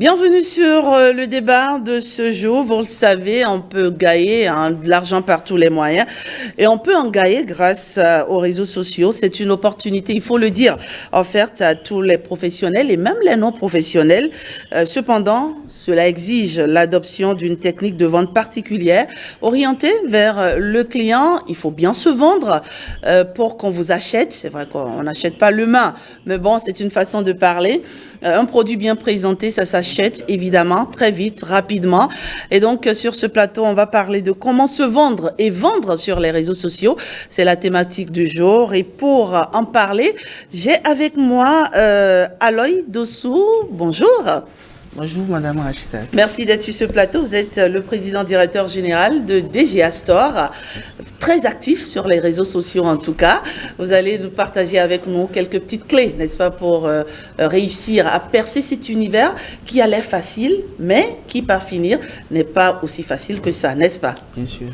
Bienvenue sur le débat de ce jour. Vous le savez, on peut gagner de l'argent par tous les moyens et on peut en gagner grâce aux réseaux sociaux. C'est une opportunité, il faut le dire, offerte à tous les professionnels et même les non-professionnels. Cependant, cela exige l'adoption d'une technique de vente particulière orientée vers le client. Il faut bien se vendre pour qu'on vous achète. C'est vrai qu'on n'achète pas l'humain, mais bon, c'est une façon de parler. Un produit bien présenté, ça s'achète évidemment très vite, rapidement. Et donc sur ce plateau, on va parler de comment se vendre et vendre sur les réseaux sociaux. C'est la thématique du jour. Et pour en parler, j'ai avec moi Aloy Dossou. Bonjour. Bonjour Madame Rachida. Merci d'être sur ce plateau. Vous êtes le président directeur général de DGA Store, très actif sur les réseaux sociaux en tout cas. Vous allez nous partager avec nous quelques petites clés, n'est-ce pas, pour réussir à percer cet univers qui a l'air facile, mais qui par finir n'est pas aussi facile que ça, n'est-ce pas? Bien sûr.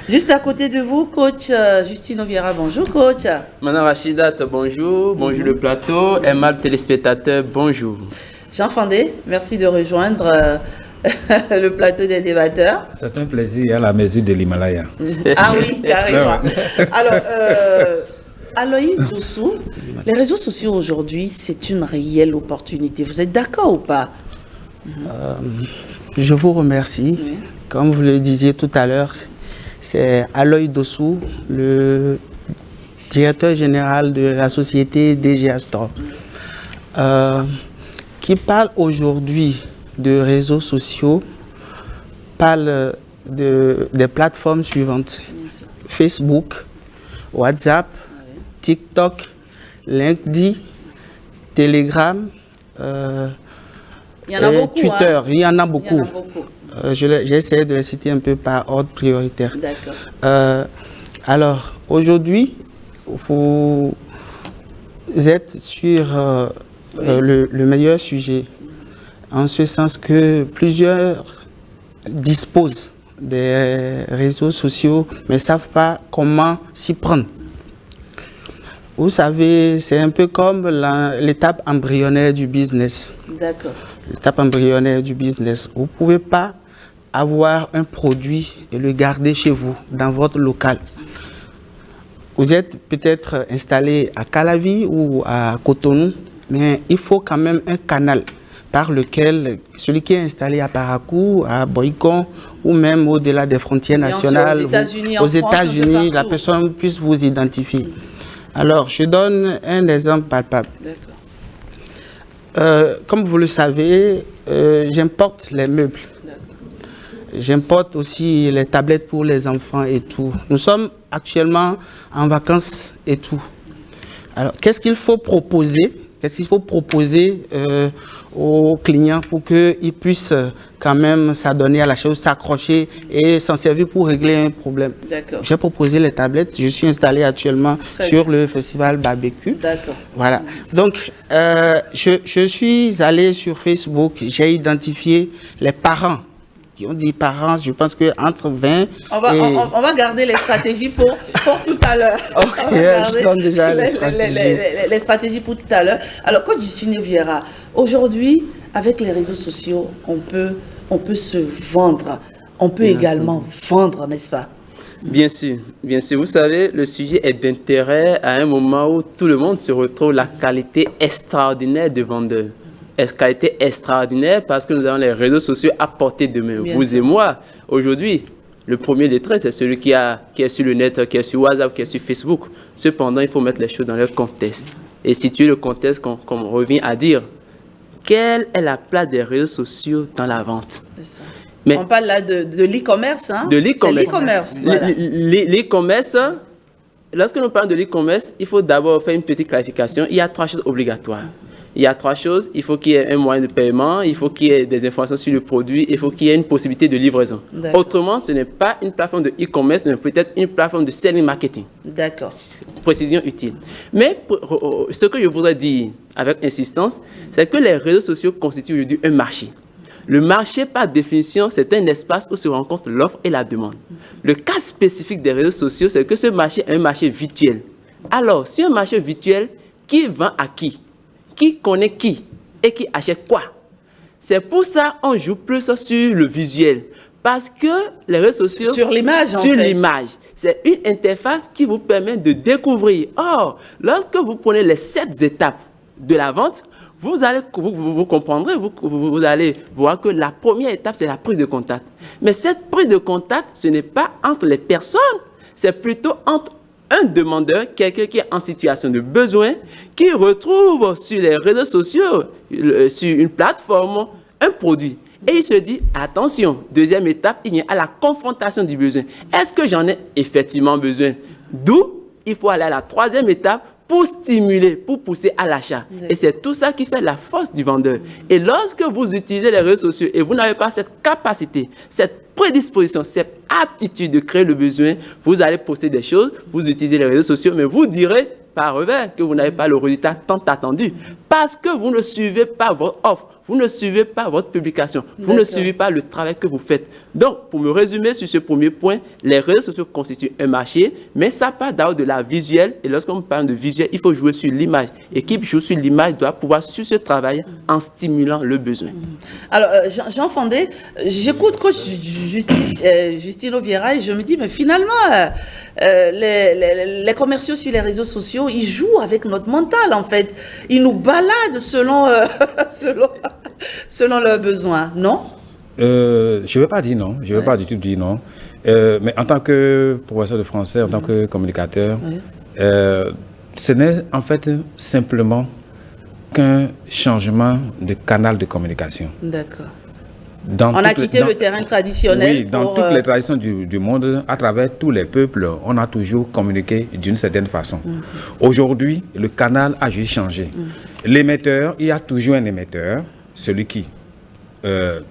Juste à côté de vous, coach Justine Oviera. Bonjour coach. Madame Rachida, bonjour. Bonjour le plateau. Aimables téléspectateurs, bonjour. Jean Fandé, merci de rejoindre le plateau des débatteurs. C'est un plaisir à la mesure de l'Himalaya. Ah oui, carrément. Alors, Aloy Dossou, les réseaux sociaux aujourd'hui, c'est une réelle opportunité. Vous êtes d'accord ou pas? Je vous remercie. Oui. Comme vous le disiez tout à l'heure, c'est Aloy Dossou, le directeur général de la société DGA Store. Qui parle aujourd'hui de réseaux sociaux, parle des plateformes suivantes. Facebook, WhatsApp, TikTok, LinkedIn, Telegram, et Twitter. Il y en a beaucoup. J'ai essayé de les citer un peu par ordre prioritaire. D'accord. Alors, aujourd'hui, vous êtes sur... le meilleur sujet, en ce sens que plusieurs disposent des réseaux sociaux, mais ne savent pas comment s'y prendre. Vous savez, c'est un peu comme l'étape embryonnaire du business. D'accord. L'étape embryonnaire du business. Vous ne pouvez pas avoir un produit et le garder chez vous, dans votre local. Vous êtes peut-être installé à Calavi ou à Cotonou, mais il faut quand même un canal par lequel celui qui est installé à Parakou, à Boycon ou même au-delà des frontières nationales, aux États-Unis, la personne puisse vous identifier. Alors, je donne un exemple palpable. Comme vous le savez, j'importe les meubles. J'importe aussi les tablettes pour les enfants et tout. Nous sommes actuellement en vacances et tout. Alors, qu'est-ce qu'il faut proposer? Qu'est-ce qu'il faut proposer aux clients pour qu'ils puissent quand même s'adonner à la chose, s'accrocher et s'en servir pour régler un problème? J'ai proposé les tablettes. Je suis installé actuellement sur le festival barbecue. D'accord. Voilà. Donc, je suis allé sur Facebook. J'ai identifié les parents qui ont dit parents, je pense qu'entre 20 on va garder les stratégies pour tout à l'heure. Ok, je donne déjà les stratégies pour tout à l'heure. Alors, quand Justine Vieira, aujourd'hui, avec les réseaux sociaux, on peut se vendre. On peut également vendre, n'est-ce pas? Bien sûr, bien sûr. Vous savez, le sujet est d'intérêt à un moment où tout le monde se retrouve la qualité extraordinaire de vendeur. Qualité extraordinaire parce que nous avons les réseaux sociaux à portée de main. Vous et moi, aujourd'hui, le premier des traits, c'est celui qui est sur le net, qui est sur WhatsApp, qui est sur Facebook. Cependant, il faut mettre les choses dans leur contexte et situer le contexte qu'on revient à dire. Quelle est la place des réseaux sociaux dans la vente? Mais on parle là de l'e-commerce. Hein? De l'e-commerce. C'est l'e-commerce. L'e-commerce, lorsque nous parlons de l'e-commerce, il faut d'abord faire une petite clarification. Il y a 3 choses obligatoires. Il y a 3 choses. Il faut qu'il y ait un moyen de paiement, il faut qu'il y ait des informations sur le produit, il faut qu'il y ait une possibilité de livraison. Autrement, ce n'est pas une plateforme de e-commerce, mais peut-être une plateforme de selling marketing. D'accord. Précision utile. Mais ce que je voudrais dire avec insistance, c'est que les réseaux sociaux constituent aujourd'hui un marché. Le marché, par définition, c'est un espace où se rencontrent l'offre et la demande. Le cas spécifique des réseaux sociaux, c'est que ce marché est un marché virtuel. Alors, sur un marché virtuel, qui vend à qui? Qui connaît qui et qui achète quoi? C'est pour ça qu'on joue plus sur le visuel. Parce que les réseaux sociaux... Sur l'image, en Sur fait. l'image. C'est une interface qui vous permet de découvrir. Or, lorsque vous prenez les 7 étapes de la vente, vous comprendrez, vous allez voir que la première étape, c'est la prise de contact. Mais cette prise de contact, ce n'est pas entre les personnes, c'est plutôt entre un demandeur, quelqu'un qui est en situation de besoin, qui retrouve sur les réseaux sociaux, sur une plateforme, un produit. Et il se dit, attention, deuxième étape, il y a la confrontation du besoin. Est-ce que j'en ai effectivement besoin? D'où il faut aller à la troisième étape pour stimuler, pour pousser à l'achat. Et c'est tout ça qui fait la force du vendeur. Et lorsque vous utilisez les réseaux sociaux et vous n'avez pas cette capacité, cette prédisposition, cette aptitude de créer le besoin, vous allez poster des choses, vous utilisez les réseaux sociaux, mais vous direz par revers que vous n'avez pas le résultat tant attendu parce que vous ne suivez pas votre offre, vous ne suivez pas votre publication, vous ne suivez pas le travail que vous faites. Donc, pour me résumer sur ce premier point, les réseaux sociaux constituent un marché, mais ça part d'abord de la visuelle. Et lorsqu'on parle de visuel, il faut jouer sur l'image. Et qui joue sur l'image doit pouvoir sur ce travail en stimulant le besoin. Alors, Jean Fandé, j'écoute coach Justine Vieira et je me dis, mais finalement, les commerciaux sur les réseaux sociaux, ils jouent avec notre mental, en fait. Ils nous baladent selon leurs besoins, non? Je ne vais pas dire non, je ne vais pas du tout dire non. Mais en tant que professeur de français, en tant que communicateur, ce n'est en fait simplement qu'un changement de canal de communication. D'accord. On a quitté le terrain traditionnel. Oui, dans toutes les traditions du monde, à travers tous les peuples, on a toujours communiqué d'une certaine façon. Aujourd'hui, le canal a juste changé. L'émetteur, il y a toujours un émetteur, celui qui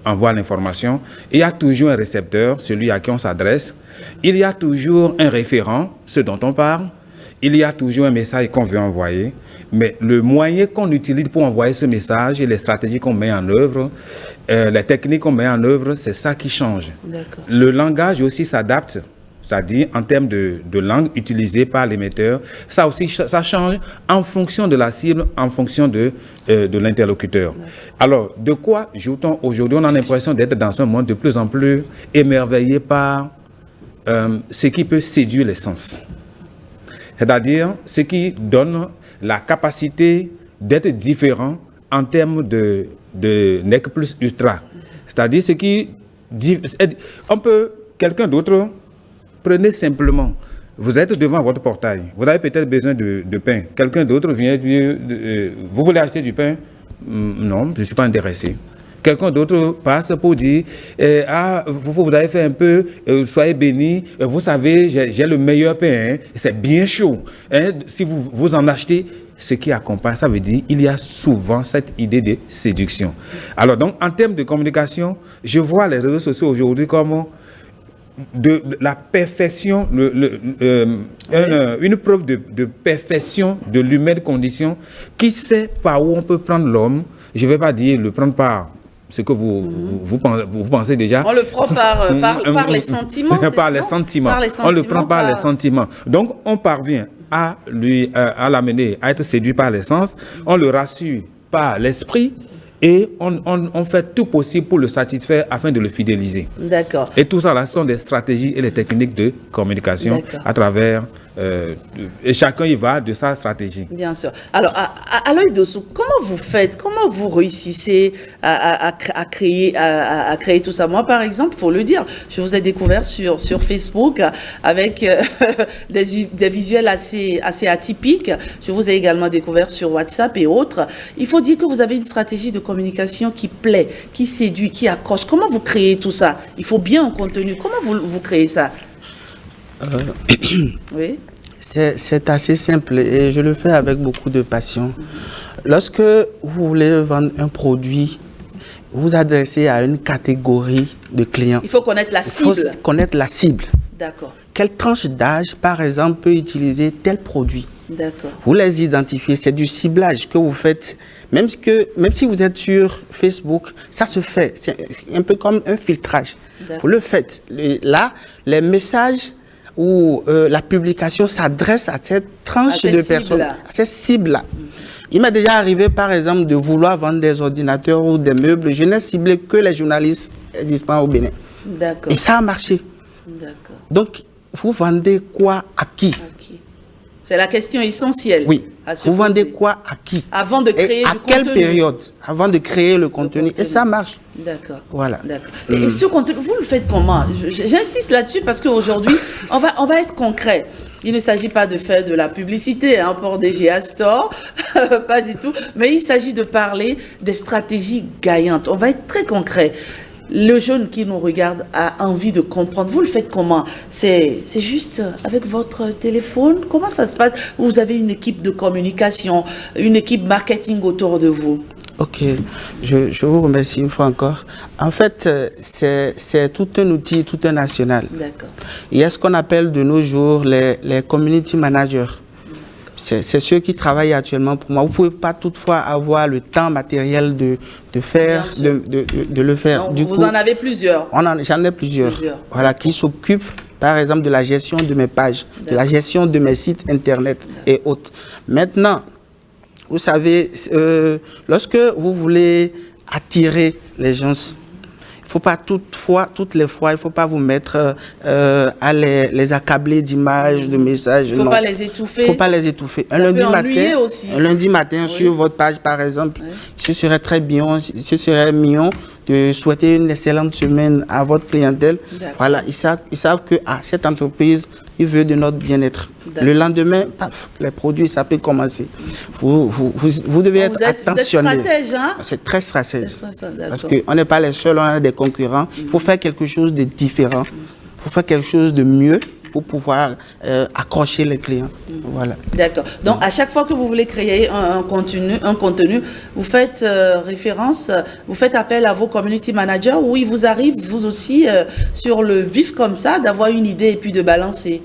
envoie l'information. Il y a toujours un récepteur, celui à qui on s'adresse. Il y a toujours un référent, ce dont on parle. Il y a toujours un message qu'on veut envoyer. Mais le moyen qu'on utilise pour envoyer ce message et les stratégies qu'on met en œuvre, les techniques qu'on met en œuvre, c'est ça qui change. Le langage aussi s'adapte, c'est-à-dire en termes de langue utilisée par l'émetteur, ça aussi, ça change en fonction de la cible, en fonction de l'interlocuteur. Alors, de quoi joue-t-on aujourd'hui? On a l'impression d'être dans un monde de plus en plus émerveillé par ce qui peut séduire les sens. C'est-à-dire ce qui donne la capacité d'être différent en termes de nec plus ultra. C'est-à-dire ce qui... On peut... Quelqu'un d'autre, prenez simplement... Vous êtes devant votre portail. Vous avez peut-être besoin de pain. Quelqu'un d'autre vient dire... Vous voulez acheter du pain? Non, je ne suis pas intéressé. Quelqu'un d'autre passe pour dire vous avez fait un peu, soyez bénis, vous savez, j'ai le meilleur pain, hein, c'est bien chaud. Hein, si vous en achetez, ce qui accompagne, ça veut dire il y a souvent cette idée de séduction. Alors, donc, en termes de communication, je vois les réseaux sociaux aujourd'hui comme de la perfection, une preuve de perfection de l'humaine condition. Qui sait par où on peut prendre l'homme? Je ne vais pas dire le prendre par ce que vous pensez déjà. On le prend par les sentiments. Par les sentiments. On le prend par les sentiments. Donc, on parvient à l'amener à être séduit par les sens. On le rassure par l'esprit. Et on fait tout possible pour le satisfaire afin de le fidéliser. D'accord. Et tout ça, là, sont des stratégies et des techniques de communication à travers... et chacun y va de sa stratégie. Bien sûr. Alors, à l'œil dessous, comment vous faites? Comment vous réussissez à créer tout ça? Moi, par exemple, il faut le dire, je vous ai découvert sur Facebook avec des visuels assez atypiques. Je vous ai également découvert sur WhatsApp et autres. Il faut dire que vous avez une stratégie de communication qui plaît, qui séduit, qui accroche. Comment vous créez tout ça? Il faut bien un contenu. Comment vous créez ça? Oui. C'est assez simple et je le fais avec beaucoup de passion. Lorsque vous voulez vendre un produit, vous vous adressez à une catégorie de clients. Il faut connaître la cible. Il faut connaître la cible. D'accord. Quelle tranche d'âge, par exemple, peut utiliser tel produit? D'accord. Vous les identifiez, c'est du ciblage que vous faites. Même si vous êtes sur Facebook, ça se fait. C'est un peu comme un filtrage. Vous le faites. Là, les messages ou la publication s'adresse à cette tranche de personnes, à cette cible-là. Il m'est déjà arrivé, par exemple, de vouloir vendre des ordinateurs ou des meubles. Je n'ai ciblé que les journalistes existants au Bénin. D'accord. Et ça a marché. D'accord. Donc, vous vendez quoi à qui? Ok. C'est la question essentielle. Oui. à se Vous vendez poser. quoi à qui? Avant de créer et à du quelle contenu. période? Avant de créer le contenu. Et ça marche. D'accord. Voilà. D'accord. Et ce contenu, vous le faites comment? J'insiste là-dessus parce qu'aujourd'hui, on va être concret. Il ne s'agit pas de faire de la publicité pour DGA Store, pas du tout, mais il s'agit de parler des stratégies gagnantes. On va être très concret. Le jeune qui nous regarde a envie de comprendre. Vous le faites comment? C'est juste avec votre téléphone? Comment ça se passe? Vous avez une équipe de communication, une équipe marketing autour de vous? Ok, je vous remercie une fois encore. En fait, c'est tout un outil, tout un national. D'accord. Il y a ce qu'on appelle de nos jours les community managers. C'est ceux qui travaillent actuellement pour moi. Vous ne pouvez pas toutefois avoir le temps matériel de faire, de le faire. Donc, du vous coup, en avez plusieurs? J'en ai plusieurs. Voilà, qui s'occupent, par exemple, de la gestion de mes pages, de la gestion de mes sites internet et autres. Maintenant, vous savez, lorsque vous voulez attirer les gens, il ne faut pas toutes les fois, il ne faut pas vous mettre à les accabler d'images, de messages. Il ne faut pas les étouffer. Il ne faut pas les étouffer. Ça peut ennuyer aussi. Un lundi matin Oui. sur votre page, par exemple, Oui. ce serait très bien, ce serait mignon de souhaiter une excellente semaine à votre clientèle. Voilà, ils savent que cette entreprise, il veut de notre bien-être. Le lendemain, paf, les produits, ça peut commencer. Vous devez être attentionné. Vous êtes stratège, hein? C'est très stratège. Parce D'accord. qu'on n'est pas les seuls, on a des concurrents. Il faut faire quelque chose de différent. Il faut faire quelque chose de mieux pour pouvoir accrocher les clients. Voilà. D'accord. Donc, à chaque fois que vous voulez créer un contenu, vous faites référence, vous faites appel à vos community managers, où il vous arrive, vous aussi, sur le vif comme ça, d'avoir une idée et puis de balancer.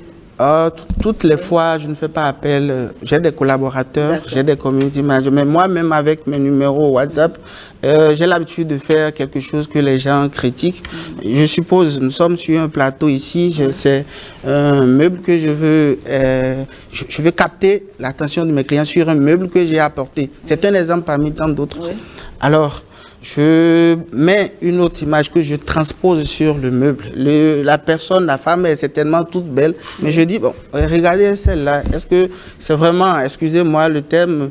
Toutes les fois, je ne fais pas appel. J'ai des collaborateurs, j'ai des community managers, mais moi-même avec mes numéros WhatsApp, j'ai l'habitude de faire quelque chose que les gens critiquent. Je suppose, nous sommes sur un plateau ici, c'est un meuble que je veux capter l'attention de mes clients sur un meuble que j'ai apporté. C'est un exemple parmi tant d'autres. Oui. Alors, je mets une autre image que je transpose sur le meuble. La personne, la femme est certainement toute belle, mais je dis, bon, regardez celle-là, est-ce que c'est vraiment, excusez-moi le terme,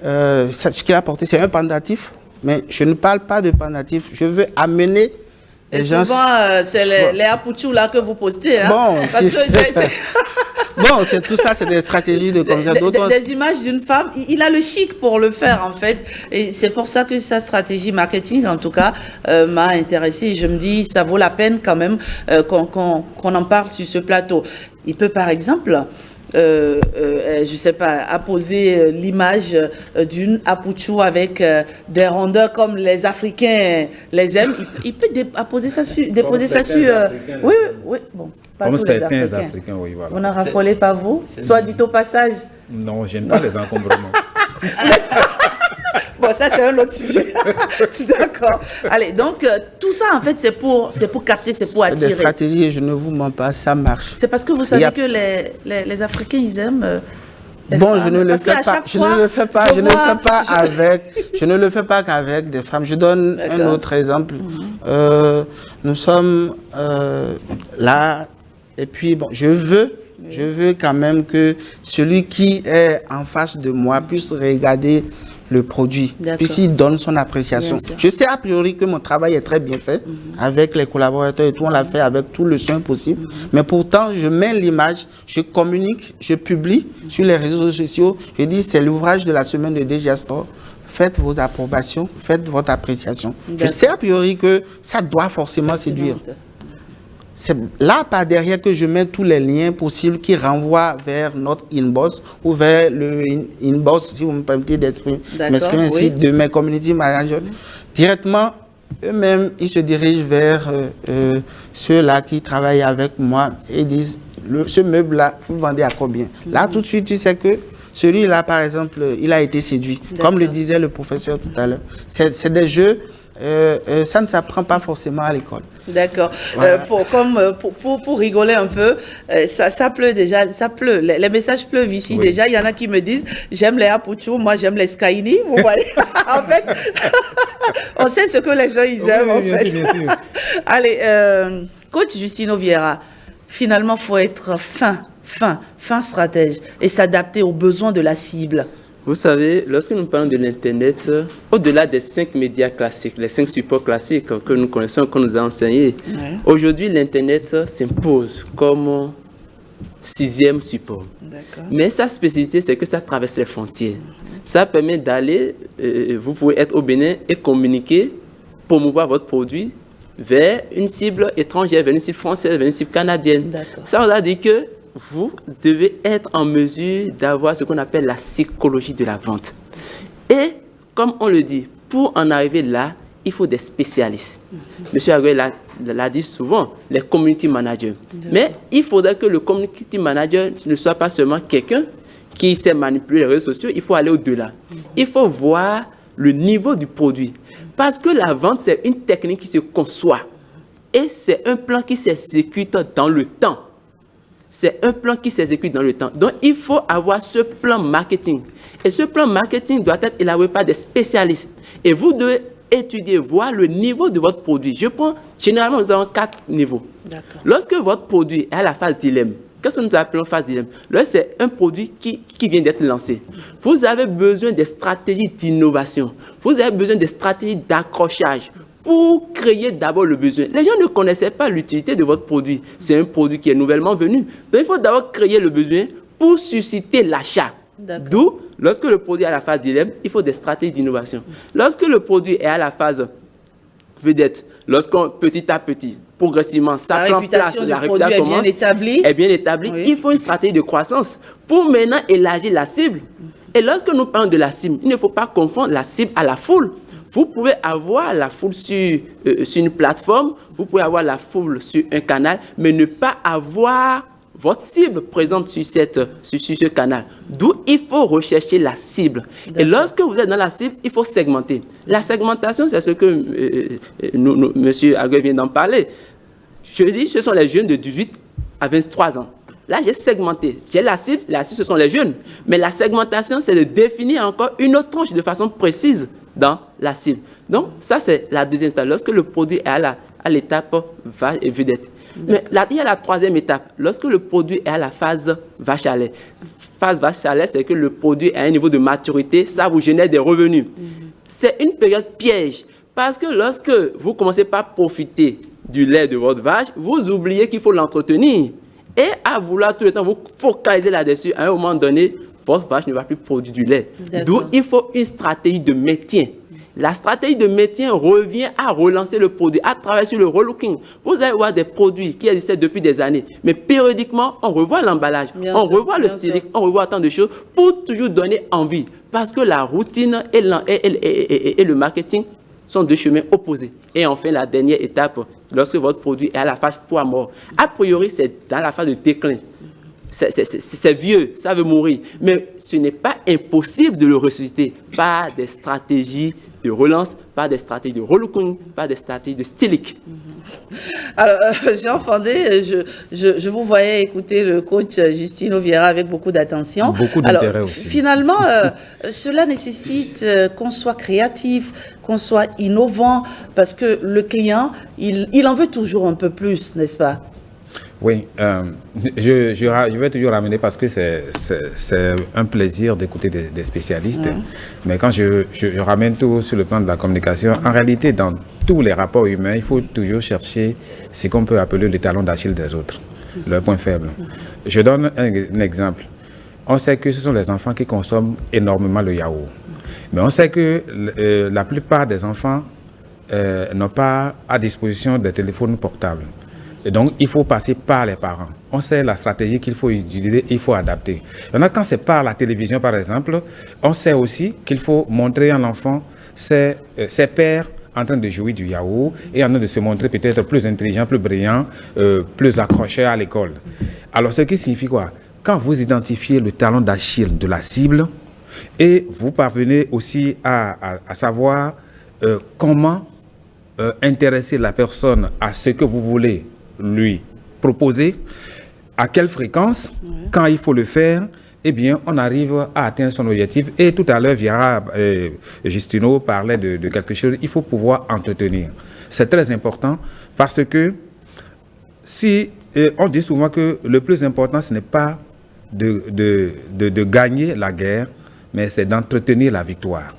ce qu'il a porté, c'est un pendatif, mais je ne parle pas de pendatif, je veux amener les gens... Souvent, c'est les apouchous là que vous postez, hein? Bon, Parce que bon, c'est tout ça, c'est des stratégies de comme ça. Des images d'une femme, il a le chic pour le faire en fait. Et c'est pour ça que sa stratégie marketing, en tout cas, m'a intéressée. Je me dis, ça vaut la peine quand même qu'on en parle sur ce plateau. Il peut par exemple... je sais pas, apposer l'image d'une apouchou avec des rondeurs comme les Africains les aiment. Il peut déposer ça sur... oui, bon. Pas Comme tous les certains Africains. Africains, oui, voilà. Vous n'en raffolez pas, vous? Soit dit au passage. Non, je n'aime pas les encombrements. Bon, ça, c'est un autre sujet. D'accord. Allez, donc, tout ça, en fait, c'est pour capter, c'est pour attirer. C'est des stratégies, et je ne vous mens pas, ça marche. C'est parce que vous savez que les Africains, ils aiment... Bon, je ne le fais pas. Je ne le fais pas. Je ne le fais pas avec. Je ne le fais pas qu'avec des femmes. Je donne un autre exemple. Nous sommes là, et puis bon, je veux quand même que celui qui est en face de moi puisse regarder le produit, puisqu'il donne son appréciation. Je sais a priori que mon travail est très bien fait avec les collaborateurs et tout, on l'a fait avec tout le soin possible, mais pourtant je mets l'image, je communique, je publie sur les réseaux sociaux, je dis c'est l'ouvrage de la semaine de DGA Store, faites vos approbations, faites votre appréciation. Je sais a priori que ça doit forcément séduire. C'est là par derrière que je mets tous les liens possibles qui renvoient vers notre inbox ou vers le inbox, si vous me permettez d'exprimer ainsi, de mes community managers. Directement, eux-mêmes, ils se dirigent vers ceux-là qui travaillent avec moi et disent, ce meuble-là, vous le vendez à combien? Là, tout de suite, tu sais que celui-là, par exemple, il a été séduit. Comme le disait le professeur tout à l'heure. C'est des jeux ça ne s'apprend pas forcément à l'école. D'accord. Voilà. Pour rigoler un peu, ça pleut déjà, ça pleut. Les messages pleuvent ici Oui. déjà. Il y en a qui me disent, j'aime les Apuchu, moi j'aime les Skyni. Vous voyez, en fait, on sait ce que les gens ils aiment en fait. Bien sûr. Allez, coach Justino Vieira, finalement, faut être fin stratège et s'adapter aux besoins de la cible. Vous savez, lorsque nous parlons de l'Internet, au-delà des 5 médias classiques, les 5 supports classiques que nous connaissons, qu'on nous a enseignés, aujourd'hui, l'Internet s'impose comme 6e support. D'accord. Mais sa spécificité, c'est que ça traverse les frontières. Ça permet d'aller, vous pouvez être au Bénin et communiquer, promouvoir votre produit vers une cible étrangère, vers une cible française, vers une cible canadienne. D'accord. Ça veut dire que vous devez être en mesure d'avoir ce qu'on appelle la psychologie de la vente. Et, comme on le dit, pour en arriver là, il faut des spécialistes. Monsieur Aguel l'a dit souvent, les community managers. Mais il faudrait que le community manager ne soit pas seulement quelqu'un qui sait manipuler les réseaux sociaux, il faut aller au-delà. Il faut voir le niveau du produit. Parce que la vente, c'est une technique qui se conçoit. Et c'est un plan qui s'exécute dans le temps. C'est un plan qui s'exécute dans le temps. Donc, il faut avoir ce plan marketing. Et ce plan marketing doit être élaboré par des spécialistes. Et vous devez étudier, voir le niveau de votre produit. Généralement, nous avons 4 niveaux. D'accord. Lorsque votre produit est à la phase dilemme, qu'est-ce que nous appelons phase dilemme? Là, c'est un produit qui vient d'être lancé. Vous avez besoin de stratégies d'innovation. Vous avez besoin de stratégies d'accrochage pour créer d'abord le besoin. Les gens ne connaissaient pas l'utilité de votre produit. C'est un produit qui est nouvellement venu. Donc, il faut d'abord créer le besoin pour susciter l'achat. D'accord. D'où, lorsque le produit est à la phase dilemme, il faut des stratégies d'innovation. Lorsque le produit est à la phase vedette, lorsqu'on petit à petit, progressivement, ça prend place, la réputation commence, est bien établie, Oui. il faut une stratégie de croissance pour maintenant élargir la cible. Et lorsque nous parlons de la cible, il ne faut pas confondre la cible à la foule. Vous pouvez avoir la foule sur une plateforme, vous pouvez avoir la foule sur un canal, mais ne pas avoir votre cible présente sur ce canal. D'où il faut rechercher la cible. Et lorsque vous êtes dans la cible, il faut segmenter. La segmentation, c'est ce que M. Aguel vient d'en parler. Je dis, ce sont les jeunes de 18 à 23 ans. Là, j'ai segmenté. J'ai la cible, ce sont les jeunes. Mais la segmentation, c'est de définir encore une autre tranche de façon précise dans la cible. Donc, ça, c'est la deuxième étape. Lorsque le produit est à l'étape vedette. Mais là, il y a la troisième étape. Lorsque le produit est à la phase vache à lait. Phase vache à lait, c'est que le produit est à un niveau de maturité, ça vous génère des revenus. C'est une période piège. Parce que lorsque vous commencez par profiter du lait de votre vache, vous oubliez qu'il faut l'entretenir. Et à vouloir tout le temps vous focaliser là-dessus, à un moment donné, votre vache ne va plus produire du lait. D'où il faut une stratégie de maintien. La stratégie de maintien revient à relancer le produit, à travailler sur le relooking. Vous allez voir des produits qui existaient depuis des années, mais périodiquement, on revoit l'emballage, on revoit le stylique, on revoit tant de choses pour toujours donner envie. Parce que la routine et le marketing sont deux chemins opposés. Et enfin, la dernière étape, lorsque votre produit est à la phase poids mort, a priori, c'est dans la phase de déclin. C'est vieux, ça veut mourir. Mais ce n'est pas impossible de le ressusciter par des stratégies de relance, par des stratégies de relooking, par des stratégies de stylique. Alors, Jean Fandé, je vous voyais écouter le coach Justino Vieira avec beaucoup d'attention. Beaucoup d'intérêt aussi. Finalement, cela nécessite qu'on soit créatif, qu'on soit innovant, parce que le client, il en veut toujours un peu plus, n'est-ce pas? Oui, je vais toujours ramener parce que c'est un plaisir d'écouter des spécialistes. Mais quand je ramène tout sur le plan de la communication, en réalité, dans tous les rapports humains, il faut toujours chercher ce qu'on peut appeler le talon d'Achille des autres, leur point faible. Je donne un exemple. On sait que ce sont les enfants qui consomment énormément le yaourt. Mais on sait que la plupart des enfants n'ont pas à disposition des téléphones portables. Et donc, il faut passer par les parents. On sait la stratégie qu'il faut utiliser, il faut adapter. Maintenant, quand c'est par la télévision, par exemple, on sait aussi qu'il faut montrer à l'enfant ses pères en train de jouer du yaourt et en train de se montrer peut-être plus intelligent, plus brillant, plus accroché à l'école. Alors, ce qui signifie quoi? Quand vous identifiez le talon d'Achille de la cible et vous parvenez aussi à savoir comment intéresser la personne à ce que vous voulez lui proposer, à quelle fréquence, quand il faut le faire, eh bien, on arrive à atteindre son objectif. Et tout à l'heure, Justino parlait de quelque chose, il faut pouvoir entretenir. C'est très important parce que si on dit souvent que le plus important, ce n'est pas de gagner la guerre, mais c'est d'entretenir la victoire.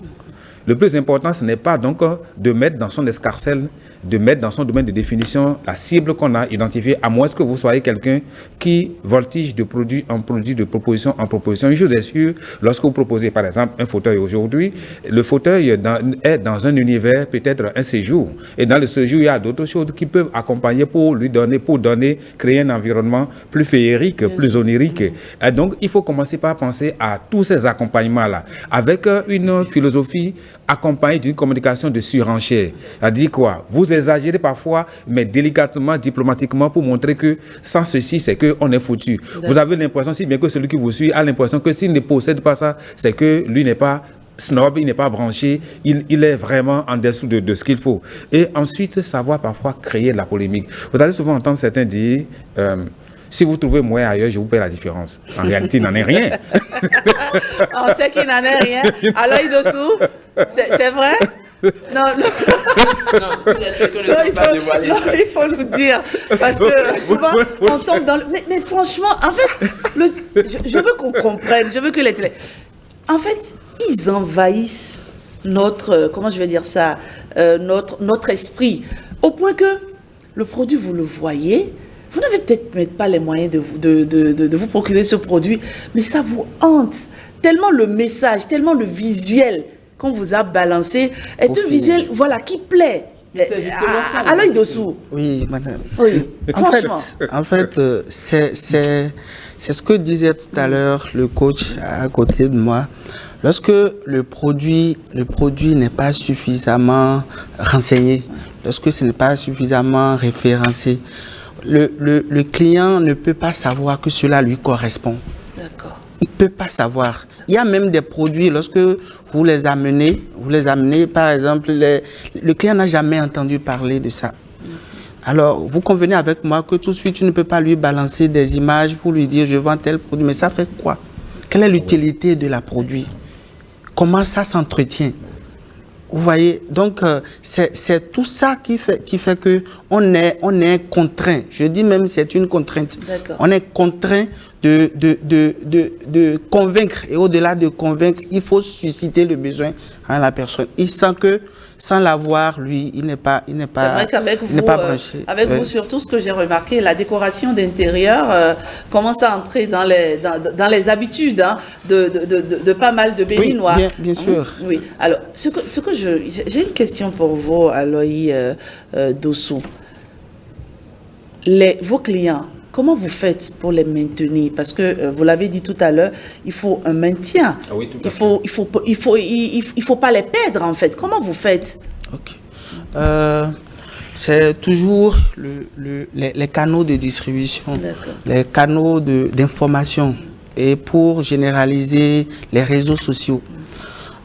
Le plus important, ce n'est pas donc de mettre dans son escarcelle, de mettre dans son domaine de définition la cible qu'on a identifiée, à moins que vous soyez quelqu'un qui voltige de produit en produit, de proposition en proposition. Une chose est sûre, lorsque vous proposez par exemple un fauteuil aujourd'hui, le fauteuil est dans un univers, peut-être un séjour. Et dans le séjour, il y a d'autres choses qui peuvent accompagner pour créer un environnement plus féerique, plus onirique. Et donc, il faut commencer par penser à tous ces accompagnements-là, avec une philosophie accompagnée d'une communication de surenchère. C'est-à-dire quoi? Vous exagérez parfois, mais délicatement, diplomatiquement, pour montrer que sans ceci, c'est qu'on est foutu. Vous avez l'impression, si bien que celui qui vous suit a l'impression que s'il ne possède pas ça, c'est que lui n'est pas snob, il n'est pas branché, il est vraiment en dessous de ce qu'il faut. Et ensuite, savoir parfois créer de la polémique. Vous allez souvent entendre certains dire... si vous trouvez moins ailleurs, je vous paie la différence. En réalité, il n'en est rien. On sait qu'il n'en est rien. À l'œil dessous, c'est vrai? Non, il faut nous dire. Parce que souvent, on tombe dans le... Mais franchement, en fait, je veux qu'on comprenne, je veux que les télé... En fait, ils envahissent notre... Comment je vais dire ça? Notre esprit. Au point que le produit, vous le voyez... Vous n'avez peut-être pas les moyens de vous procurer ce produit, mais ça vous hante. Tellement le message, tellement le visuel qu'on vous a balancé est un visuel qui plaît. C'est justement ça. À l'œil dessous. Oui, madame. Oui, en fait, c'est ce que disait tout à l'heure le coach à côté de moi. Lorsque le produit n'est pas suffisamment renseigné, lorsque ce n'est pas suffisamment référencé, le client ne peut pas savoir que cela lui correspond. D'accord. Il ne peut pas savoir. Il y a même des produits, lorsque vous les amenez par exemple, le client n'a jamais entendu parler de ça. Alors, vous convenez avec moi que tout de suite, tu ne peux pas lui balancer des images pour lui dire « je vends tel produit ». Mais ça fait quoi? Quelle est l'utilité de la produit? Comment ça s'entretient? Vous voyez, donc c'est tout ça qui fait que on est contraint. Je dis même c'est une contrainte. On est contraint de convaincre, et au-delà de convaincre, il faut susciter le besoin à la personne. Il sent que sans l'avoir, lui, il n'est pas branché. Avec vous, surtout, ce que j'ai remarqué, la décoration d'intérieur commence à entrer dans les habitudes de pas mal de Béninois. Oui, bien sûr. Oui. Alors, j'ai une question pour vous, Aloï Dossou. Vos clients, comment vous faites pour les maintenir? Parce que vous l'avez dit tout à l'heure, il faut un maintien. Ah oui, tout à fait. Il faut pas les perdre en fait. Comment vous faites? Ok. C'est toujours les canaux de distribution, les canaux d'information et pour généraliser les réseaux sociaux.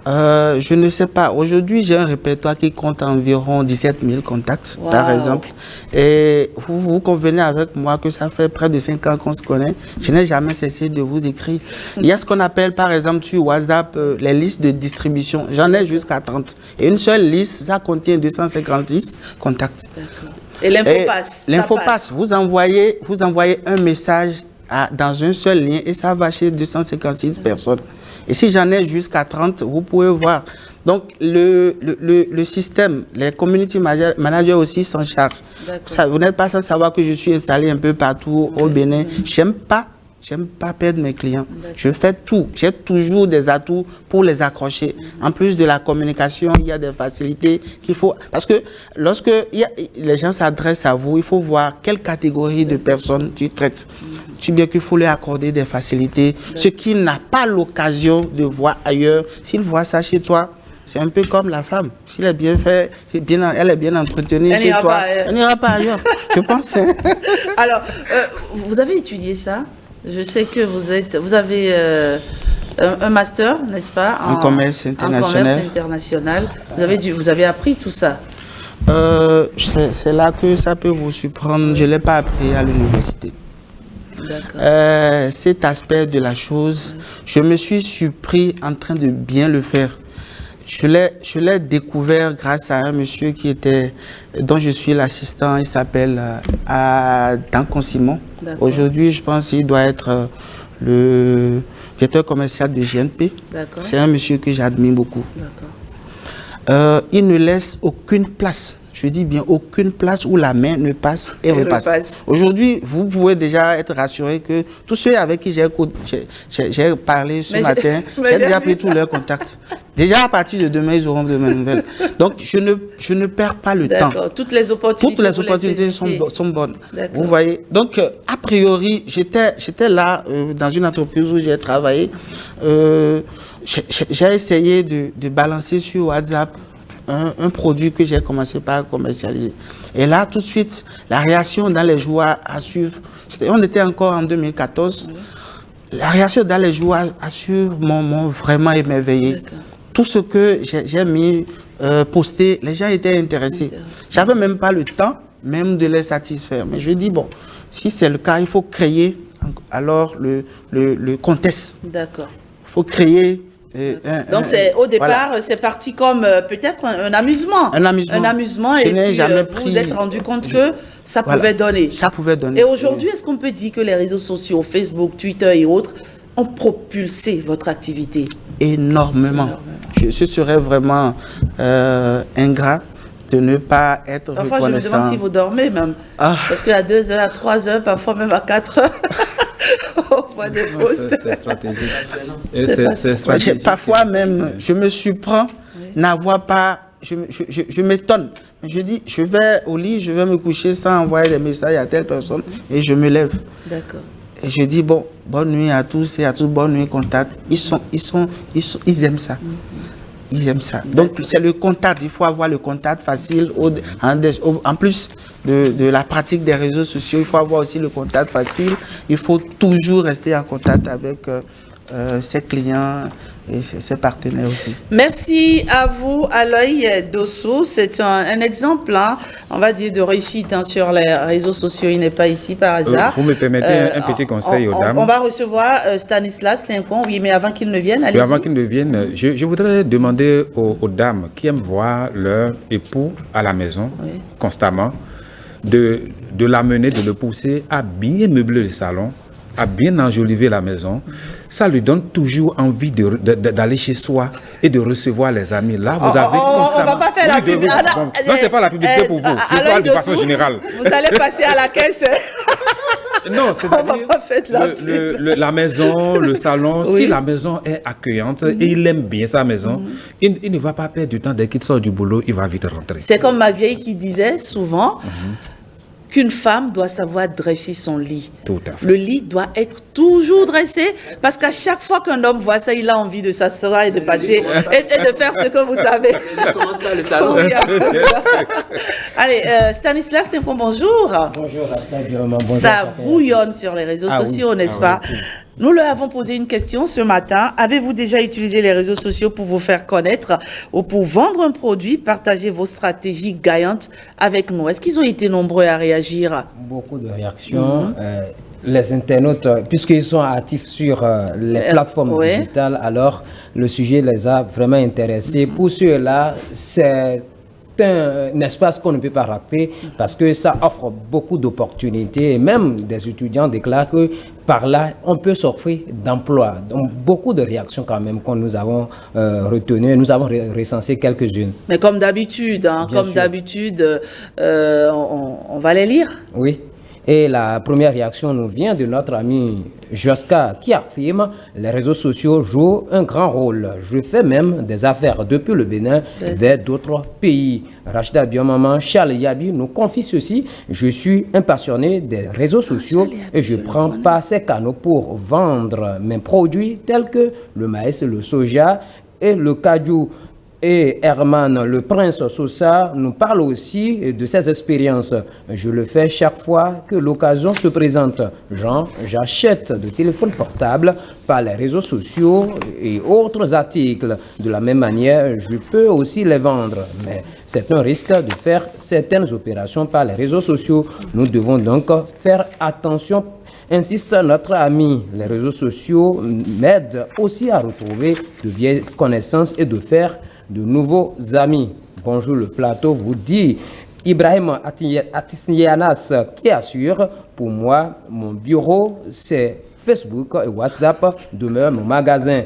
Je ne sais pas. Aujourd'hui, j'ai un répertoire qui compte environ 17 000 contacts, par exemple. Et vous convenez avec moi que ça fait près de 5 ans qu'on se connaît. Je n'ai jamais cessé de vous écrire. Il y a ce qu'on appelle, par exemple, sur WhatsApp, les listes de distribution. J'en ai jusqu'à 30. Et une seule liste, ça contient 256 contacts. Et l'info passe. L'info passe. Vous envoyez un message dans un seul lien et ça va chez 256 personnes. Et si j'en ai jusqu'à 30, vous pouvez voir. Donc, le système, les community managers aussi s'en chargent. Vous n'êtes pas sans savoir que je suis installé un peu partout au Bénin. J'aime pas perdre mes clients. Je fais tout. J'ai toujours des atouts pour les accrocher. En plus de la communication, il y a des facilités qu'il faut... Parce que lorsque les gens s'adressent à vous, il faut voir quelle catégorie de personnes tu traites. Tu sais bien qu'il faut leur accorder des facilités. Ce qui n'a pas l'occasion de voir ailleurs, s'il voit ça chez toi, c'est un peu comme la femme. S'il est bien fait, elle est bien entretenue chez toi, elle n'ira pas ailleurs. Je pense. Alors, vous avez étudié ça? Je sais que vous avez un master, n'est-ce pas? En commerce international. En commerce international. Vous avez appris tout ça? C'est là que ça peut vous surprendre. Je ne l'ai pas appris à l'université. Cet aspect de la chose, je me suis surpris en train de bien le faire. Je l'ai découvert grâce à un monsieur dont je suis l'assistant. Il s'appelle Duncan Simon. Aujourd'hui, je pense qu'il doit être le directeur commercial de GNP. C'est un monsieur que j'admire beaucoup. Il ne laisse aucune place. Je dis bien aucune place où la main ne passe et repasse. Aujourd'hui, vous pouvez déjà être rassuré que tous ceux avec qui j'ai parlé ce matin, j'ai déjà pris tous leurs contacts. Déjà à partir de demain, ils auront de mes nouvelles. Donc, je ne perds pas le temps. Toutes les opportunités sont bonnes. Vous voyez. Donc, a priori, j'étais là dans une entreprise où j'ai travaillé. J'ai essayé de balancer sur WhatsApp un produit que j'ai commencé par commercialiser. Et là, tout de suite, la réaction dans les jours à suivre, on était encore en 2014, la réaction dans les jours à suivre m'ont vraiment émerveillé. Tout ce que j'ai mis, posté, les gens étaient intéressés. J'avais même pas le temps même de les satisfaire. Mais je dis, bon, si c'est le cas, il faut créer alors le contexte. D'accord. Il faut créer... Donc, au départ, c'est parti comme peut-être un amusement. Un amusement. Et puis, vous vous êtes rendu compte que ça pouvait donner. Ça pouvait donner. Et aujourd'hui, est-ce qu'on peut dire que les réseaux sociaux, Facebook, Twitter et autres, ont propulsé votre activité? Énormément. Je serais vraiment ingrat de ne pas être parfois, reconnaissant. je me demande si vous dormez même. Parce qu'à 2 heures, à 3 heures, parfois même à 4 heures. C'est stratégique. Parfois même, je me surprends n'avoir pas... Je m'étonne. Je dis, je vais au lit, je vais me coucher sans envoyer des messages à telle personne et je me lève. D'accord. Et je dis, bon, bonne nuit à tous et à toutes, bonne nuit, contact. Ils aiment ça. Ils aiment ça. Donc, c'est le contact. Il faut avoir le contact facile. En plus de la pratique des réseaux sociaux, il faut avoir aussi le contact facile. Il faut toujours rester en contact avec ses clients et ses partenaires aussi. Merci à vous, Aloy Dosso. C'est un exemple, hein, on va dire, de réussite sur les réseaux sociaux. Il n'est pas ici par hasard. Vous me permettez un petit conseil aux dames. On va recevoir Stanislas Tinquon, oui, mais avant qu'il ne vienne, allez-y. Avant qu'il ne vienne, je voudrais demander aux dames qui aiment voir leur époux à la maison, constamment, de l'amener, de le pousser à bien meubler le salon, à bien enjoliver la maison. Ça lui donne toujours envie d'aller chez soi et de recevoir les amis. Là, vous avez constamment... On ne va pas faire la pub. Non, ce n'est pas la publicité pour vous. Je parle de façon générale. Vous allez passer à la caisse. Non, c'est-à-dire la maison, le salon, si la maison est accueillante et il aime bien sa maison, il ne va pas perdre du temps. Dès qu'il sort du boulot, il va vite rentrer. C'est comme ma vieille qui disait souvent qu'une femme doit savoir dresser son lit. Tout à fait. Le lit doit être toujours dressé parce qu'à chaque fois qu'un homme voit ça, il a envie de s'asseoir et de passer et de faire ce que vous savez. Il commence par le salon. Oui, allez, Stanislas Tinquon, bonjour. Bonjour, Rasta Birama. Bonjour. Ça bouillonne sur les réseaux sociaux, n'est-ce pas? Oui. Nous leur avons posé une question ce matin. Avez-vous déjà utilisé les réseaux sociaux pour vous faire connaître ou pour vendre un produit? Partagez vos stratégies gagnantes avec nous. Est-ce qu'ils ont été nombreux à réagir? Beaucoup de réactions. Les internautes, puisqu'ils sont actifs sur les plateformes digitales, alors le sujet les a vraiment intéressés. Pour ceux-là, c'est un espace qu'on ne peut pas rater parce que ça offre beaucoup d'opportunités et même des étudiants déclarent que par là, on peut s'offrir d'emploi. Donc, beaucoup de réactions quand même que nous avons retenues. Nous avons recensé quelques-unes. Mais comme d'habitude, on va les lire. Oui. Et la première réaction nous vient de notre ami Joska qui affirme « Les réseaux sociaux jouent un grand rôle. Je fais même des affaires depuis le Bénin vers d'autres pays. » Rachida Biomama, Charles Yabi nous confie ceci « Je suis un passionné des réseaux sociaux et je prends pas ces canaux pour vendre mes produits tels que le maïs, le soja et le cajou. Et Herman, le prince Sosa, nous parle aussi de ses expériences. Je le fais chaque fois que l'occasion se présente. J'achète des téléphones portables par les réseaux sociaux et autres articles. De la même manière, je peux aussi les vendre. Mais c'est un risque de faire certaines opérations par les réseaux sociaux. Nous devons donc faire attention, insiste notre ami. Les réseaux sociaux m'aident aussi à retrouver de vieilles connaissances et de faire de nouveaux amis. Bonjour, le plateau vous dit Ibrahim Atissianas qui assure, pour moi, mon bureau, c'est Facebook et WhatsApp demeurent mon magasin.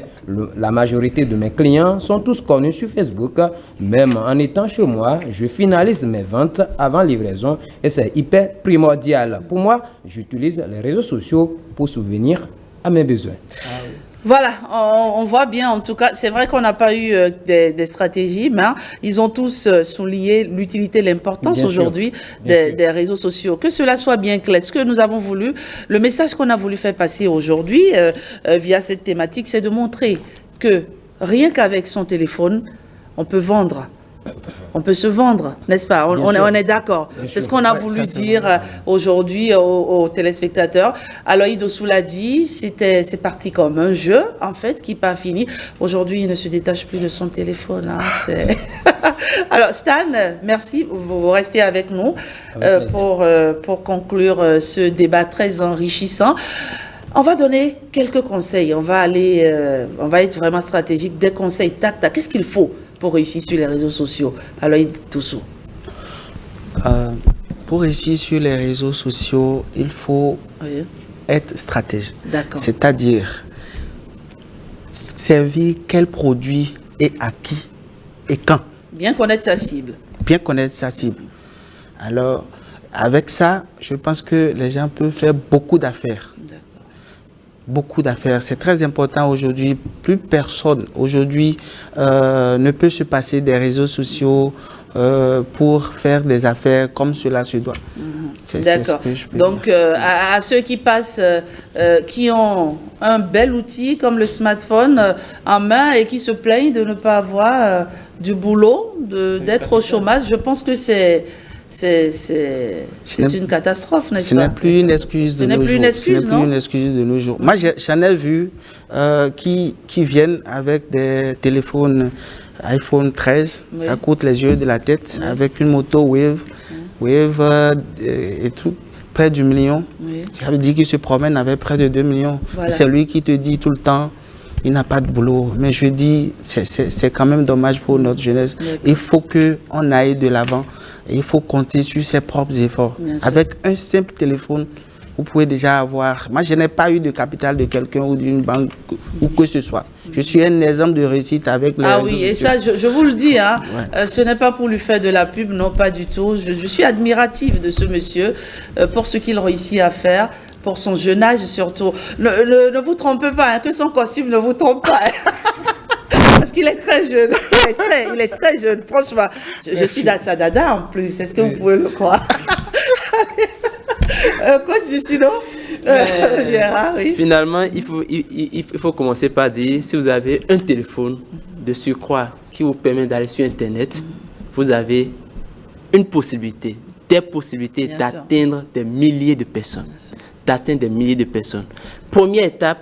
La majorité de mes clients sont tous connus sur Facebook. Même en étant chez moi, je finalise mes ventes avant livraison et c'est hyper primordial. Pour moi, j'utilise les réseaux sociaux pour subvenir à mes besoins. Voilà, on voit bien, en tout cas, c'est vrai qu'on n'a pas eu des stratégies, mais ils ont tous souligné l'utilité, l'importance aujourd'hui des réseaux sociaux. Que cela soit bien clair, ce que nous avons voulu, le message qu'on a voulu faire passer aujourd'hui via cette thématique, c'est de montrer que rien qu'avec son téléphone, on peut vendre. On peut se vendre, n'est-ce pas? On est d'accord. C'est ce qu'on a voulu dire aujourd'hui aux téléspectateurs. Alors, Idosou l'a dit, c'est parti comme un jeu, en fait, qui n'a pas fini. Aujourd'hui, il ne se détache plus de son téléphone. Hein, alors, Stan, merci. Vous restez avec nous pour conclure ce débat très enrichissant. On va donner quelques conseils. On va être vraiment stratégique. Des conseils, tac. Qu'est-ce qu'il faut pour réussir sur les réseaux sociaux? Alors, Idosou. Pour réussir sur les réseaux sociaux, il faut être stratège. C'est-à-dire servir quel produit et à qui et quand. Bien connaître sa cible. Bien connaître sa cible. Alors, avec ça, je pense que les gens peuvent faire beaucoup d'affaires. Beaucoup d'affaires. C'est très important aujourd'hui. Plus personne aujourd'hui ne peut se passer des réseaux sociaux pour faire des affaires comme cela se doit. D'accord. Donc, à ceux qui passent, qui ont un bel outil comme le smartphone en main et qui se plaignent de ne pas avoir du boulot, d'être au chômage, je pense que c'est une catastrophe, n'est-ce pas? Ce n'est plus une excuse de nos jours. Ce n'est plus une excuse de nos jours. Moi, j'en ai vu qui viennent avec des téléphones iPhone 13. Oui. Ça coûte les yeux de la tête, avec une moto Wave et tout, près du million. Oui. Ça veut dire qu'il se promène avec près de 2 millions. Voilà. C'est lui qui te dit tout le temps, il n'a pas de boulot. Mais je dis, c'est quand même dommage pour notre jeunesse. Il faut qu'on aille de l'avant. Il faut compter sur ses propres efforts. Avec un simple téléphone, vous pouvez déjà avoir... Moi, je n'ai pas eu de capital de quelqu'un ou d'une banque ou que ce soit. Je suis un exemple de réussite avec les réseaux sociaux. Et ça, je vous le dis, hein, ce n'est pas pour lui faire de la pub, non, pas du tout. Je suis admirative de ce monsieur pour ce qu'il réussit à faire, pour son jeune âge surtout. Ne vous trompez pas, hein, que son costume ne vous trompe pas. Parce qu'il est très jeune. Il est très jeune, franchement. Je suis dans sa dada en plus. Est-ce que vous pouvez le croire? Coach Justino, oui. Finalement, il faut commencer par dire, si vous avez un téléphone de surcroît qui vous permet d'aller sur Internet, vous avez des possibilités d'atteindre des milliers de personnes. Première étape,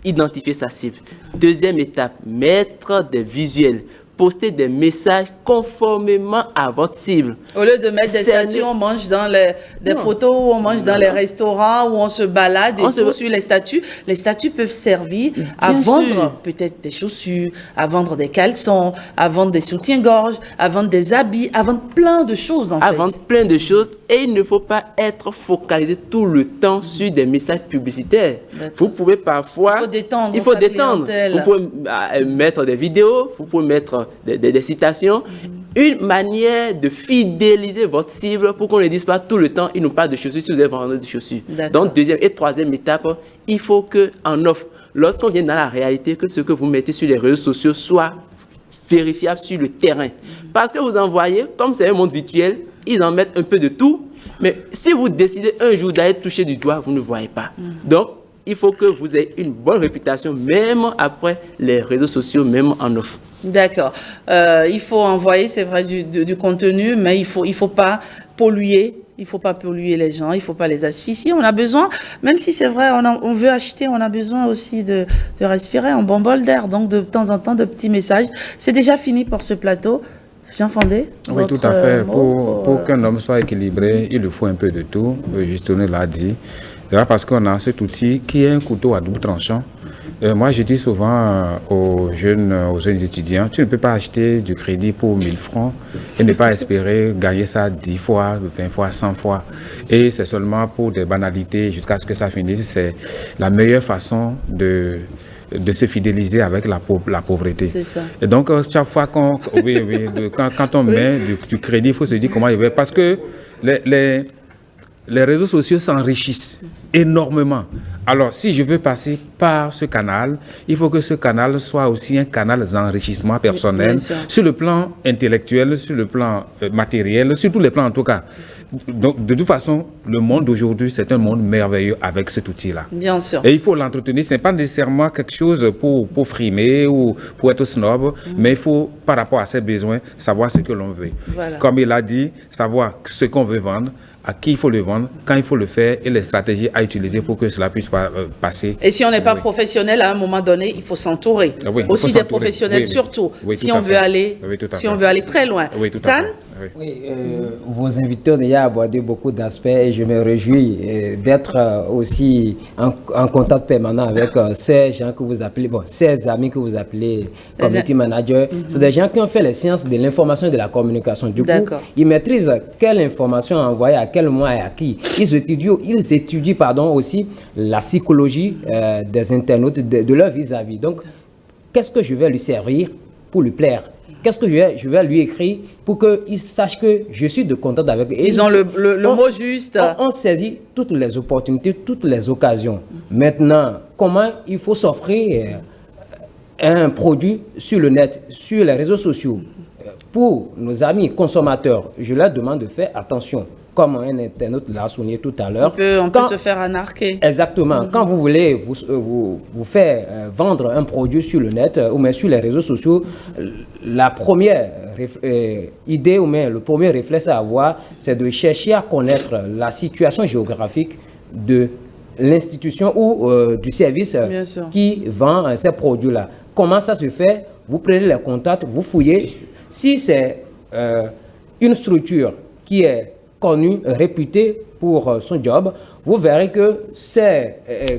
identifier sa cible. Deuxième étape, mettre des visuels, poster des messages conformément à votre cible. Au lieu de mettre des statuts, on mange dans des photos où on mange dans les restaurants, où on se balade et tout sur les statuts. Les statuts peuvent servir à vendre peut-être des chaussures, à vendre des caleçons, à vendre des soutiens-gorge, à vendre des habits, à vendre plein de choses en fait. À vendre plein de choses et il ne faut pas être focalisé tout le temps sur des messages publicitaires. Vous pouvez parfois... Il faut détendre. Vous pouvez mettre des vidéos, vous pouvez mettre des citations, une manière de fidéliser votre cible pour qu'on ne dise pas tout le temps, ils n'ont pas de chaussures si vous êtes vendeur de chaussures. Donc, deuxième et troisième étape, il faut qu'en offre, lorsqu'on vient dans la réalité, que ce que vous mettez sur les réseaux sociaux soit vérifiable sur le terrain. Parce que vous en voyez, comme c'est un monde virtuel, ils en mettent un peu de tout, mais si vous décidez un jour d'aller toucher du doigt, vous ne voyez pas. Donc, il faut que vous ayez une bonne réputation, même après les réseaux sociaux, même en off. D'accord. Il faut envoyer, c'est vrai, du contenu, mais il faut pas polluer. Il faut pas polluer les gens, il faut pas les asphyxier. On a besoin, même si c'est vrai, on veut acheter, on a besoin aussi de respirer un bon bol d'air. Donc, de temps en temps, de petits messages. C'est déjà fini pour ce plateau. Jean Fandé? Oui, tout à fait. Pour qu'un homme soit équilibré, il lui faut un peu de tout. Justin l'a dit. C'est parce qu'on a cet outil qui est un couteau à double tranchant. Moi, je dis souvent aux jeunes étudiants, tu ne peux pas acheter du crédit pour 1000 francs et ne pas espérer gagner ça 10 fois, 20 fois, 100 fois. Et c'est seulement pour des banalités jusqu'à ce que ça finisse. C'est la meilleure façon de se fidéliser avec la pauvreté. C'est ça. Et donc, chaque fois quand on met du crédit, il faut se dire comment il va. Parce que les réseaux sociaux s'enrichissent énormément. Alors, si je veux passer par ce canal, il faut que ce canal soit aussi un canal d'enrichissement personnel, sur le plan intellectuel, sur le plan matériel, sur tous les plans en tout cas. Donc, de toute façon, le monde d'aujourd'hui, c'est un monde merveilleux avec cet outil-là. Bien sûr. Et il faut l'entretenir. Ce n'est pas nécessairement quelque chose pour frimer ou pour être snob, mais il faut, par rapport à ses besoins, savoir ce que l'on veut. Voilà. Comme il a dit, savoir ce qu'on veut vendre, à qui il faut le vendre, quand il faut le faire et les stratégies à utiliser pour que cela puisse passer. Et si on n'est pas professionnel, à un moment donné, il faut s'entourer. Oui, aussi des professionnels, surtout, si on veut aller très loin. Oui, tout Stan? à fait. Oui, vos invités ont déjà abordé beaucoup d'aspects et je me réjouis d'être aussi en contact permanent avec ces gens que vous appelez, ces amis que vous appelez community managers. C'est des gens qui ont fait les sciences de l'information et de la communication. Du coup, ils maîtrisent quelle information envoyer à quel moment et à qui. Ils étudient aussi la psychologie des internautes, de leur vis-à-vis. Donc, qu'est-ce que je vais lui servir pour lui plaire? Qu'est-ce que je vais lui écrire pour qu'il sache que je suis de contact avec eux? Ils ont le mot juste. On saisit toutes les opportunités, toutes les occasions. Maintenant, comment il faut s'offrir un produit sur le net, sur les réseaux sociaux? Pour nos amis consommateurs, je leur demande de faire attention. Comme un internaute l'a souligné tout à l'heure. On peut se faire anarquer. Exactement. Quand vous voulez vous faire vendre un produit sur le net ou même sur les réseaux sociaux, la première idée ou même le premier réflexe à avoir, c'est de chercher à connaître la situation géographique de l'institution ou du service qui vend ces produits-là. Comment ça se fait? Vous prenez les contacts, vous fouillez. Si c'est une structure qui est connu, réputé pour son job, vous verrez que ces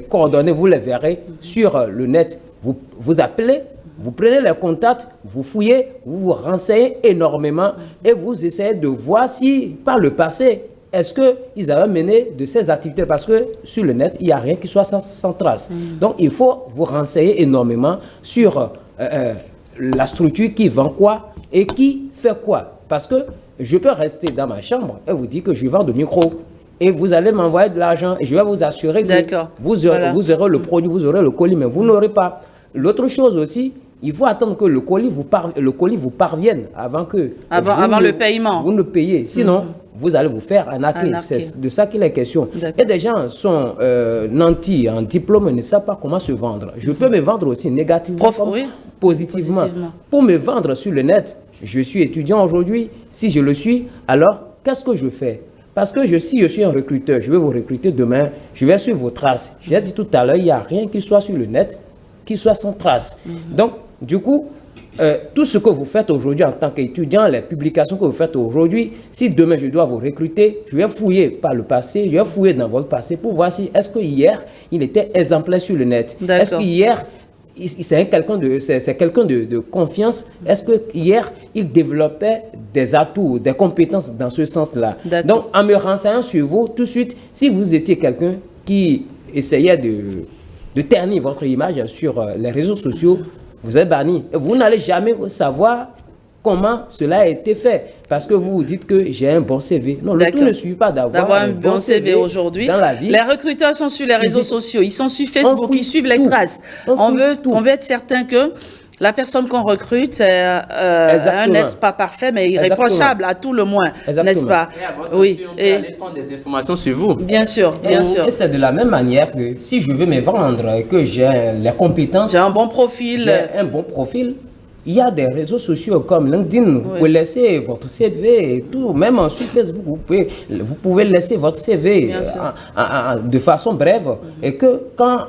coordonnées, vous les verrez sur le net. Vous appelez, vous prenez les contacts, vous fouillez, vous vous renseignez énormément et vous essayez de voir si, par le passé, est-ce qu'ils avaient mené de ces activités? Parce que sur le net, il n'y a rien qui soit sans trace. Donc, il faut vous renseigner énormément sur la structure qui vend quoi et qui fait quoi. Parce que je peux rester dans ma chambre et vous dire que je vends de micro. Et vous allez m'envoyer de l'argent et je vais vous assurer que vous aurez le produit, vous aurez le colis, mais vous n'aurez pas. L'autre chose aussi, il faut attendre que le colis vous parvienne avant le paiement. Vous ne payez. Sinon, vous allez vous faire arnaquer. C'est de ça qu'il est question. Et des gens sont nantis en diplôme et ne savent pas comment se vendre. Je peux me vendre aussi négativement, positivement. Pour me vendre sur le net, je suis étudiant aujourd'hui. Si je le suis, alors qu'est-ce que je fais? Parce que si je suis un recruteur, je vais vous recruter demain, je vais suivre vos traces. J'ai dit tout à l'heure, il n'y a rien qui soit sur le net, qui soit sans trace. Donc, du coup, tout ce que vous faites aujourd'hui en tant qu'étudiant, les publications que vous faites aujourd'hui, si demain je dois vous recruter, je vais fouiller par le passé, je vais fouiller dans votre passé pour voir si est-ce que hier il était exemplaire sur le net. Est-ce que hier c'est quelqu'un de confiance? Est-ce que hier il développait des atouts, des compétences dans ce sens-là? Donc, en me renseignant sur vous, tout de suite, si vous étiez quelqu'un qui essayait de ternir votre image sur les réseaux sociaux, vous êtes banni. Vous n'allez jamais savoir comment cela a été fait. Parce que vous vous dites que j'ai un bon CV. Non, le tout ne suffit pas d'avoir un bon CV aujourd'hui. Dans la vie. Les recruteurs sont sur les réseaux sociaux. Ils sont sur Facebook, ils suivent les traces. On veut être certain que La personne qu'on recrute un être pas parfait, mais irréprochable à tout le moins, n'est-ce pas? Oui. On peut aller prendre des informations sur vous. Bien sûr, bien sûr. Et c'est de la même manière que si je veux me vendre et que j'ai les compétences, j'ai un bon profil, il y a des réseaux sociaux comme LinkedIn, vous pouvez laisser votre CV et tout, même sur Facebook, vous pouvez laisser votre CV de façon brève et que quand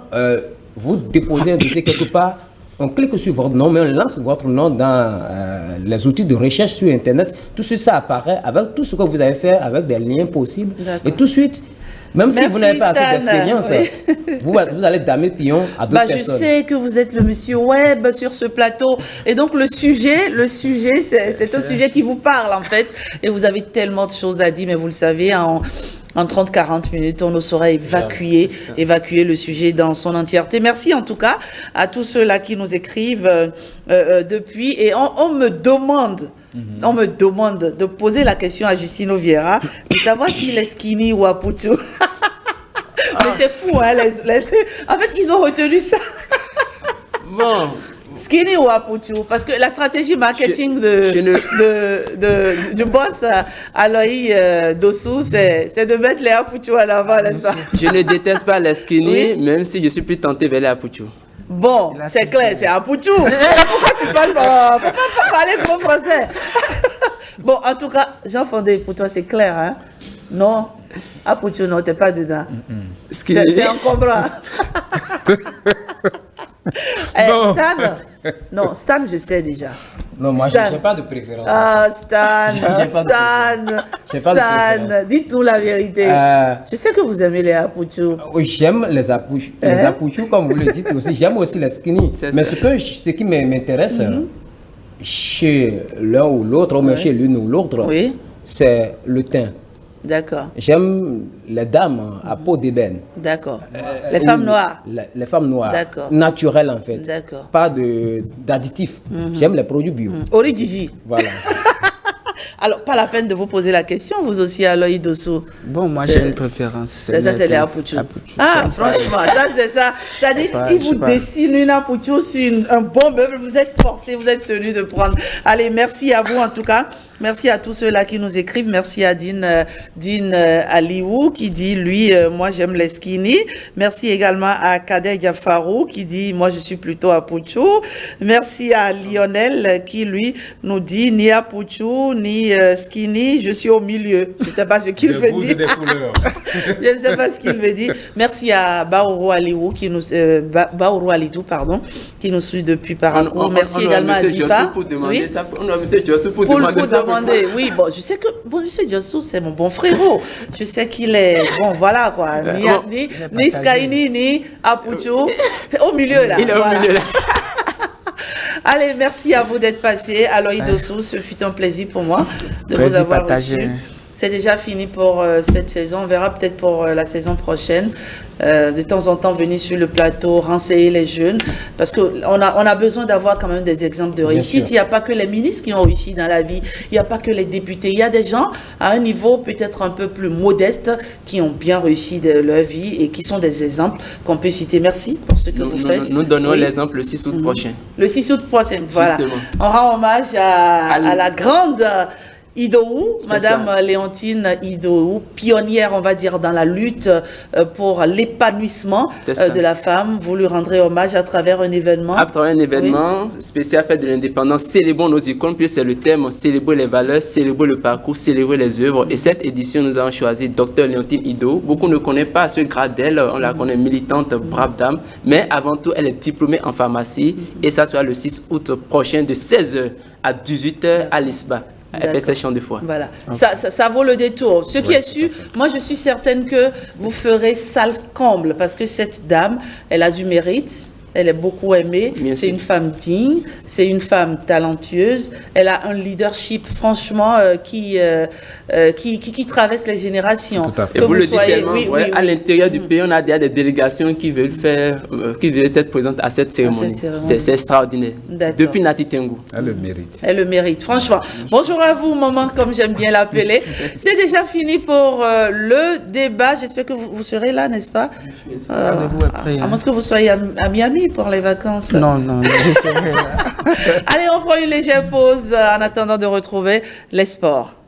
vous déposez un dossier quelque part, on clique sur votre nom, mais on lance votre nom dans les outils de recherche sur Internet. Tout de suite, ça apparaît avec tout ce que vous avez fait, avec des liens possibles. Et tout de suite, même si vous n'avez pas assez d'expérience, vous allez damer pion à d'autres personnes. Je sais que vous êtes le monsieur web sur ce plateau. Et donc, le sujet, c'est un sujet qui vous parle, en fait. Et vous avez tellement de choses à dire, mais vous le savez, en 30-40 minutes, on ne saurait évacuer le sujet dans son entièreté. Merci en tout cas à tous ceux-là qui nous écrivent depuis. Et on me demande de poser la question à Justino Vieira, de savoir s'il est skinny ou à Poutou. Mais c'est fou, hein, en fait, ils ont retenu ça. Bon. Skinny ou à Poutou, parce que la stratégie marketing du boss Aloï Dossou, c'est de mettre les Apoutou à l'avant, n'est-ce pas? Je ne déteste pas les skinny, même si je suis plus tenté vers les Apoutou. Bon, c'est clair, c'est Apoutou. Pourquoi tu parles pas parler gros français? Bon, en tout cas, Jean Fondé, pour toi, c'est clair, hein? Non, Apoutou, non, t'es pas dedans. C'est encombrant. Stan, non, Stan, je sais déjà. Non, moi, je n'ai pas de préférence. Ah, Stan, dites-nous la vérité. Je sais que vous aimez les apouchous. Oui, j'aime les apouchous, comme vous le dites aussi. J'aime aussi les skinny. Mais ce qui m'intéresse chez l'un ou l'autre, ou même chez l'une ou l'autre, c'est le teint. D'accord. J'aime les dames à peau d'ébène. D'accord. Les femmes noires. Les femmes noires. D'accord. Naturelles en fait. D'accord. Pas d'additifs. J'aime les produits bio. Origigi. Voilà. Alors, pas la peine de vous poser la question, vous aussi, Aloï Dossou. Bon, moi j'ai une préférence. Ça, c'est les apouchous. Ah, franchement, ça, c'est ça. C'est-à-dire, ils vous dessinent une apouchou sur un bon meuble, vous êtes forcés, vous êtes tenus de prendre. Allez, merci à vous en tout cas. Merci à tous ceux-là qui nous écrivent. Merci à Dean Aliou qui dit, lui, moi j'aime les skinny. Merci également à Kader Diafarou qui dit, moi je suis plutôt à Pouchou. Merci à Lionel qui, lui, nous dit, ni à Pouchou, ni skinny, je suis au milieu. Je ne sais pas ce qu'il veut dire. Je ne sais pas ce qu'il veut dire. Merci à Baourou Aliou qui nous, Baourou Alidou, pardon, qui nous suit depuis Paracourt. Merci également à Zifa. On a M. Diossou pour demander ça. Oui, bon, je sais que M. Diossou, c'est mon bon frérot. Je sais qu'il est, bon, voilà quoi, ni Skyni, ni Apouchou. C'est au milieu là. Il est au milieu là. Allez, merci à vous d'être passé. Aloï Dossou, ce fut un plaisir pour moi de vous avoir reçu. C'est déjà fini pour cette saison. On verra peut-être pour la saison prochaine. De temps en temps, venir sur le plateau, renseigner les jeunes. Parce qu'on a besoin d'avoir quand même des exemples de réussite. Il n'y a pas que les ministres qui ont réussi dans la vie. Il n'y a pas que les députés. Il y a des gens à un niveau peut-être un peu plus modeste qui ont bien réussi de leur vie et qui sont des exemples qu'on peut citer. Merci pour ce que vous faites. Nous donnons l'exemple le 6 août prochain. Le 6 août prochain, voilà. Justement. On rend hommage à la grande Idowu, Madame Léontine Idowu, pionnière, on va dire, dans la lutte pour l'épanouissement de la femme. Vous lui rendrez hommage à travers un événement. À travers un événement spécial fête de l'indépendance, célébrons nos icônes, puis c'est le thème, célébrer les valeurs, célébrer le parcours, célébrer les œuvres. Et cette édition, nous avons choisi Dr Léontine Idowu. Beaucoup ne connaissent pas ce grade d'elle, on la connaît militante, brave dame, mais avant tout, elle est diplômée en pharmacie et ça sera le 6 août prochain de 16h à 18h à l'ISBA. Elle fait ses chants de foi. Voilà. Ça vaut le détour. Ce qui est sûr, moi je suis certaine que vous ferez salle comble parce que cette dame, elle a du mérite. Elle est beaucoup aimée, c'est une femme digne, c'est une femme talentueuse, elle a un leadership franchement qui traverse les générations. Tout à fait. Et vous le dites tellement, à l'intérieur du pays, on a des délégations qui veulent être présentes à cette cérémonie. C'est extraordinaire. Depuis Nati Tengu. Elle le mérite. Elle le mérite, franchement. Bonjour à vous, maman, comme j'aime bien l'appeler. C'est déjà fini pour le débat. J'espère que vous serez là, n'est-ce pas? À moins que vous soyez à Miami pour les vacances. Non, je serai là. Allez, on prend une légère pause en attendant de retrouver les sports.